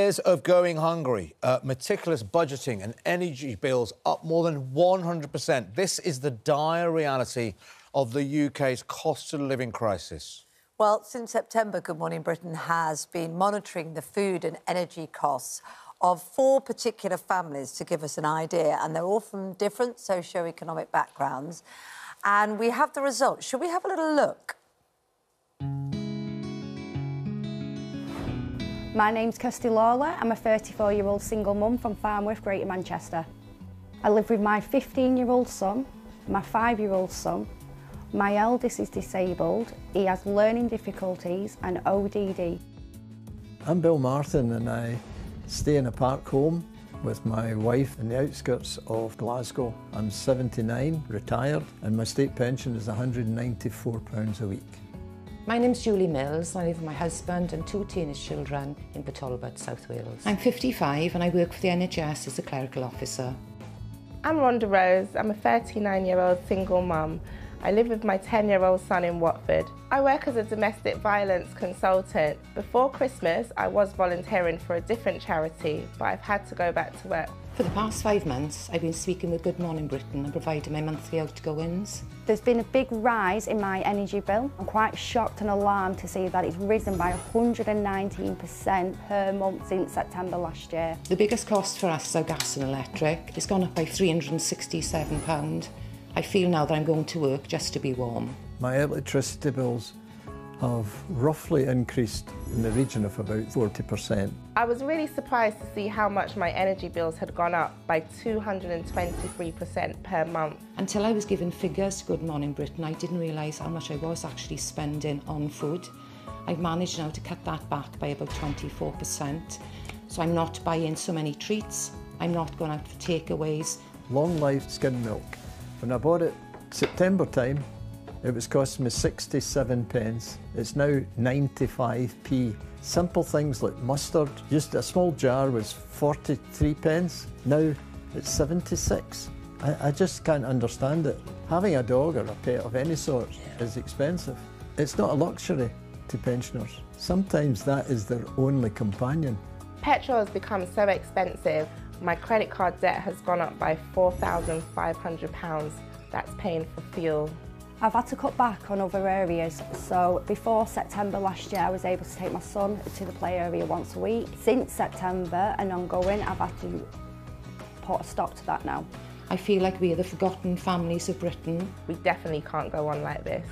Years of going hungry, meticulous budgeting and energy bills up more than 100%. This is the dire reality of the UK's cost of living crisis. Well, since September, Good Morning Britain has been monitoring the food and energy costs of 4 particular families to give us an idea, and they're all from different socio-economic backgrounds. And we have the results. Shall we have a little look? My name's Kirsty Lawler. I'm a 34-year-old single mum from Farnworth, Greater Manchester. I live with my 15-year-old son, my 5-year-old son. My eldest is disabled. He has learning difficulties and ODD. I'm Bill Martin and I stay in a park home with my wife in the outskirts of Glasgow. I'm 79, retired, and my state pension is £194 a week. My name's Julie Mills. I live with my husband and 2 teenage children in Talbot, South Wales. I'm 55 and I work for the NHS as a clerical officer. I'm Rhonda Rose. I'm a 39-year-old single mum. I live with my 10-year-old son in Watford. I work as a domestic violence consultant. Before Christmas, I was volunteering for a different charity, but I've had to go back to work. For the past 5 months, I've been speaking with Good Morning Britain and providing my monthly outgoings. There's been a big rise in my energy bill. I'm quite shocked and alarmed to see that it's risen by 119% per month since September last year. The biggest cost for us is our gas and electric. It's gone up by £367. I feel now that I'm going to work just to be warm. My electricity bills have roughly increased in the region of about 40%. I was really surprised to see how much my energy bills had gone up by 223% per month. Until I was given figures to Good Morning Britain, I didn't realise how much I was actually spending on food. I've managed now to cut that back by about 24%. So I'm not buying so many treats, I'm not going out for takeaways. Long life skim milk. When I bought it September time, it was costing me 67 pence. It's now 95p. Simple things like mustard, just a small jar was 43 pence. Now it's 76. I just can't understand it. Having a dog or a pet of any sort is expensive. It's not a luxury to pensioners. Sometimes that is their only companion. Petrol has become so expensive. My credit card debt has gone up by £4,500. That's paying for fuel. I've had to cut back on other areas. So before September last year, I was able to take my son to the play area once a week. Since September and ongoing, I've had to put a stop to that now. I feel like we are the forgotten families of Britain. We definitely can't go on like this.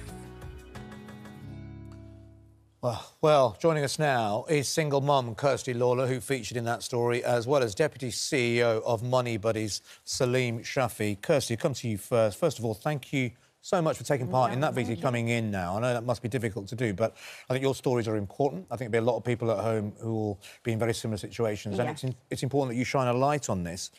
Well, joining us now is single mum Kirsty Lawler, who featured in that story, as well as Deputy CEO of Money Buddies, Salim Shafi. Kirsty, come to you first. First of all, thank you so much for taking part in that video coming in now. I know that must be difficult to do, but I think your stories are important. I think there'll be a lot of people at home who will be in very similar situations, and it's important that you shine a light on this.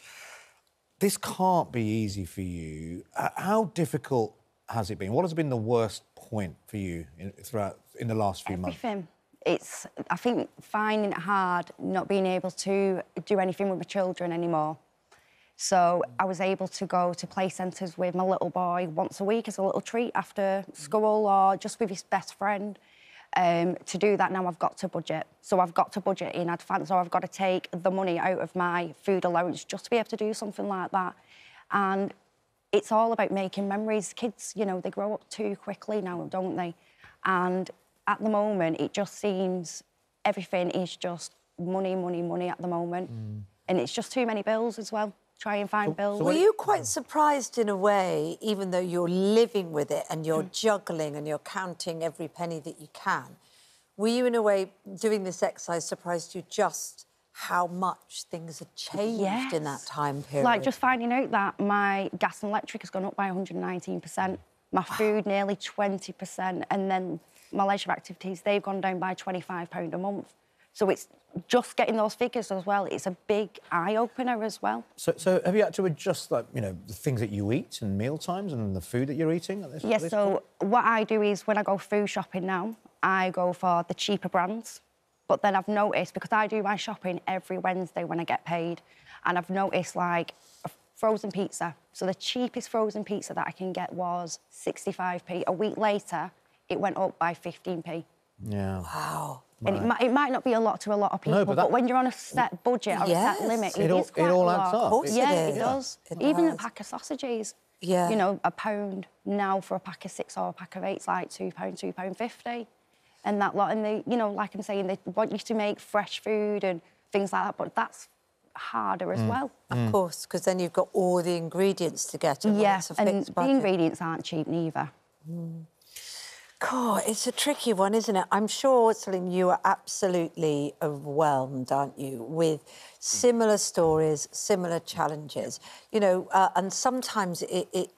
This can't be easy for you. How difficult has it been? What has been the worst point for you in the last few months? Everything. It's, I think, finding it hard not being able to do anything with my children anymore. So I was able to go to play centres with my little boy once a week as a little treat after school or just with his best friend. To do that now, I've got to budget. So I've got to budget in advance, or I've got to take the money out of my food allowance just to be able to do something like that. And it's all about making memories. Kids, you know, they grow up too quickly now, don't they? And at the moment, it just seems everything is just money, money, money at the moment. And it's just too many bills as well. Try and find bills. Were you quite surprised in a way, even though you're living with it and you're juggling and you're counting every penny that you can? Were you, in a way, doing this exercise, surprised you just how much things had changed in that time period? Like just finding out that my gas and electric has gone up by 119%, my food nearly 20%, and then my leisure activities, they've gone down by £25 a month. So it's just getting those figures as well. It's a big eye-opener as well. So have you had to adjust, like, you know, the things that you eat and meal times and the food that you're eating at this Yes, point? so what I do is when I go food shopping now, I go for the cheaper brands. But then I've noticed, because I do my shopping every Wednesday when I get paid, and I've noticed, like, a frozen pizza. So the cheapest frozen pizza that I can get was 65p. A week later, it went up by 15p. Yeah. Wow. And it might not be a lot to a lot of people, but when you're on a set budget or a set limit, it is quite a lot. It all adds up. Of course it does. Even a pack of sausages. Yeah. You know, £1 now for a pack of 6 or a pack of 8 is like £2, £2.50. And that lot, and they, you know, like I'm saying, they want you to make fresh food and things like that, but that's harder as well. Of course, because then you've got all the ingredients to get. And yeah, and the ingredients aren't cheap neither. God, it's a tricky one, isn't it? I'm sure, Salim, you are absolutely overwhelmed, aren't you, with similar stories, similar challenges. You know, and sometimes it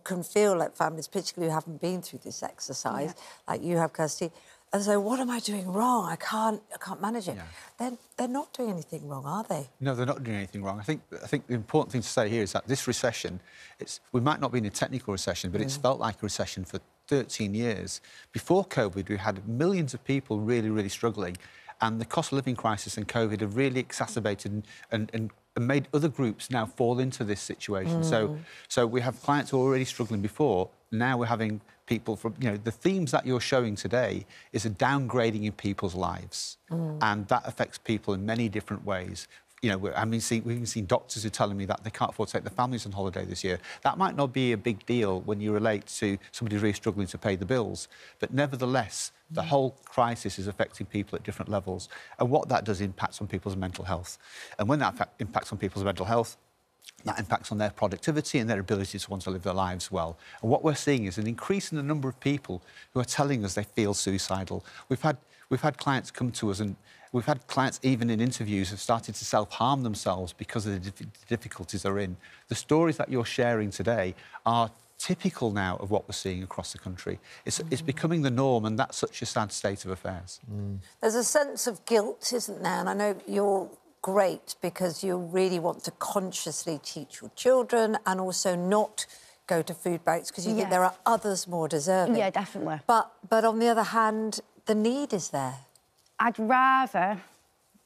can feel like families, particularly who haven't been through this exercise, like you have, Kirsty, and so, what am I doing wrong? I can't manage it. Yeah. They're not doing anything wrong, are they? No, they're not doing anything wrong. I think the important thing to say here is that this recession, we might not be in a technical recession, but it's felt like a recession for 13 years. Before COVID, we had millions of people really, really struggling, and the cost of living crisis and COVID have really exacerbated and made other groups now fall into this situation. So we have clients who were already struggling before. Now we're having people from, you know, the themes that you're showing today is a downgrading in people's lives, and that affects people in many different ways. You know, we've even seen doctors who are telling me that they can't afford to take their families on holiday this year. That might not be a big deal when you relate to somebody really struggling to pay the bills, but nevertheless, the whole crisis is affecting people at different levels, and what that does impacts on people's mental health. And when that impacts on people's mental health, that impacts on their productivity and their ability to want to live their lives well. And what we're seeing is an increase in the number of people who are telling us they feel suicidal. We've had clients come to us, and we've had clients even in interviews have started to self-harm themselves because of the difficulties they're in. The stories that you're sharing today are typical now of what we're seeing across the country. It's becoming the norm, and that's such a sad state of affairs. There's a sense of guilt, isn't there? And I know you're great because you really want to consciously teach your children and also not go to food banks because you think there are others more deserving. Yeah, definitely. But on the other hand, the need is there. I'd rather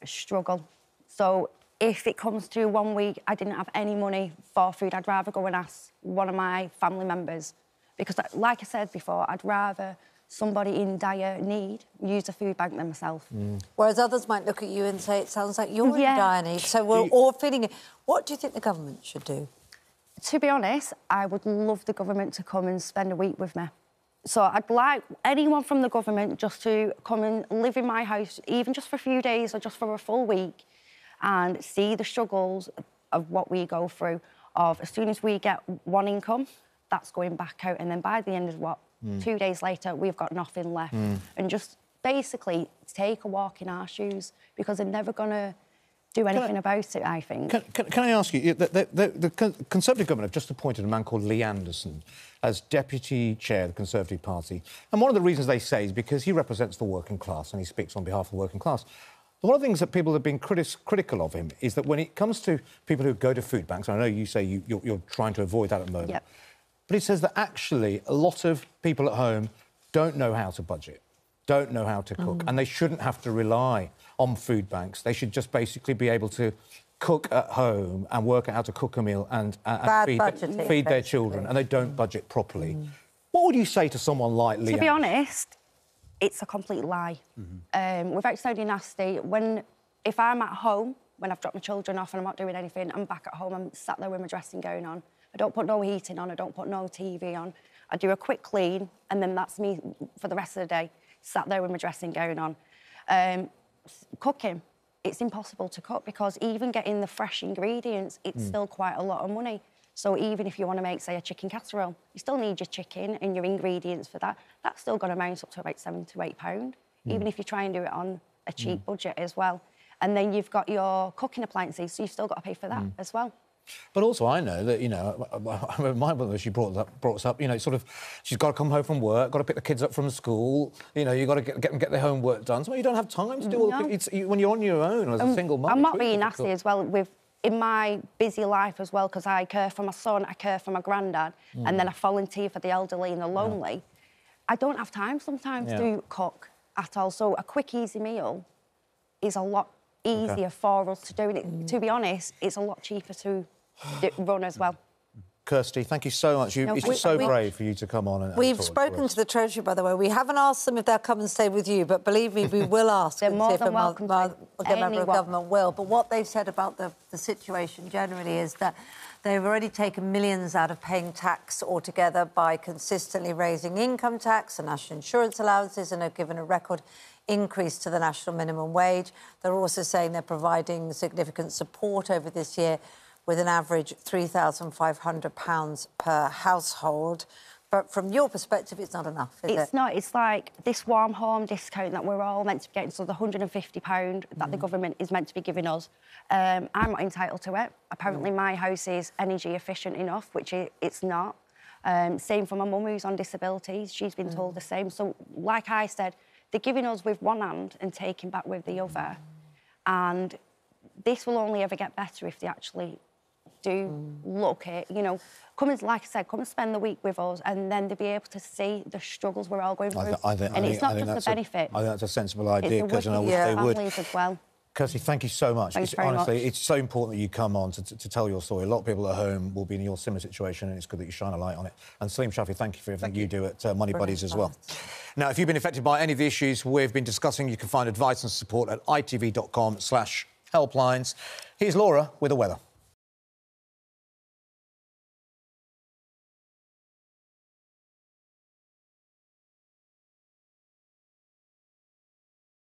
struggle. So if it comes to 1 week I didn't have any money for food, I'd rather go and ask one of my family members. Because, like I said before, I'd rather somebody in dire need use a food bank than myself. Whereas others might look at you and say, it sounds like you're in dire need, so we're all feeling it. What do you think the government should do? To be honest, I would love the government to come and spend a week with me. So I'd like anyone from the government just to come and live in my house, even just for a few days or just for a full week, and see the struggles of what we go through, of as soon as we get one income, that's going back out, and then by the end of 2 days later, we've got nothing left. And just basically take a walk in our shoes, because they're never going to do anything about it, I think. Can I ask you, the Conservative government have just appointed a man called Lee Anderson as deputy chair of the Conservative Party. And one of the reasons they say is because he represents the working class and he speaks on behalf of the working class. But one of the things that people have been critical of him is that when it comes to people who go to food banks, I know you say you're trying to avoid that at the moment, but he says that actually a lot of people at home don't know how to budget, don't know how to cook, and they shouldn't have to rely on food banks. They should just basically be able to cook at home and work out how to cook a meal and feed their children, and they don't budget properly. What would you say to someone like Lee? To be honest, it's a complete lie. Without sounding nasty, if I'm at home, when I've dropped my children off and I'm not doing anything, I'm back at home, I'm sat there with my dressing gown on. I don't put no heating on, I don't put no TV on. I do a quick clean, and then that's me for the rest of the day, sat there with my dressing gown on. Cooking, it's impossible to cook, because even getting the fresh ingredients, it's still quite a lot of money. So even if you want to make, say, a chicken casserole, you still need your chicken and your ingredients for that. That's still going to amount up to about £7 to £8, even if you try and do it on a cheap budget as well. And then you've got your cooking appliances, so you've still got to pay for that as well. But also, I know that, you know, my mother, she brought us up, you know, sort of, she's got to come home from work, got to pick the kids up from school, you know, you've got to get their homework done. So you don't have time to do all when you're on your own as a single mum. I'm not being nasty as well, in my busy life as well, because I care for my son, I care for my granddad, and then I volunteer for the elderly and the lonely. I don't have time sometimes to cook at all. So a quick, easy meal is a lot easier for us to do. And to be honest, it's a lot cheaper to run as well. Kirsty, thank you so much. It's just so brave for you to come on and We've talk spoken to the Treasury, by the way. We haven't asked them if they'll come and stay with you, but believe me, we will ask. They're more than a welcome. member of government will. But what they've said about the situation generally is that they've already taken millions out of paying tax altogether by consistently raising income tax and national insurance allowances, and have given a record increase to the national minimum wage. They're also saying they're providing significant support over this year, with an average £3,500 per household. But from your perspective, it's not enough, is it? It's not. It's like this warm home discount that we're all meant to be getting, so the £150 that the government is meant to be giving us. I'm not entitled to it. Apparently my house is energy efficient enough, which it's not. Same for my mum, who's on disabilities. She's been told the same. So, like I said, they're giving us with one hand and taking back with the other. And this will only ever get better if they actually do look at, you know, come and, like I said, come and spend the week with us, and then they'll be able to see the struggles we're all going through. It's not just a benefit. I think that's a sensible idea, because I wish they would. As well. Kirsty, thank you so much. Honestly, it's so important that you come on to tell your story. A lot of people at home will be in your similar situation, and it's good that you shine a light on it. And Salim Shaffi, thank you for everything you do at Money Buddies as well. Now, if you've been affected by any of the issues we've been discussing, you can find advice and support at itv.com/helplines. Here's Laura with the weather.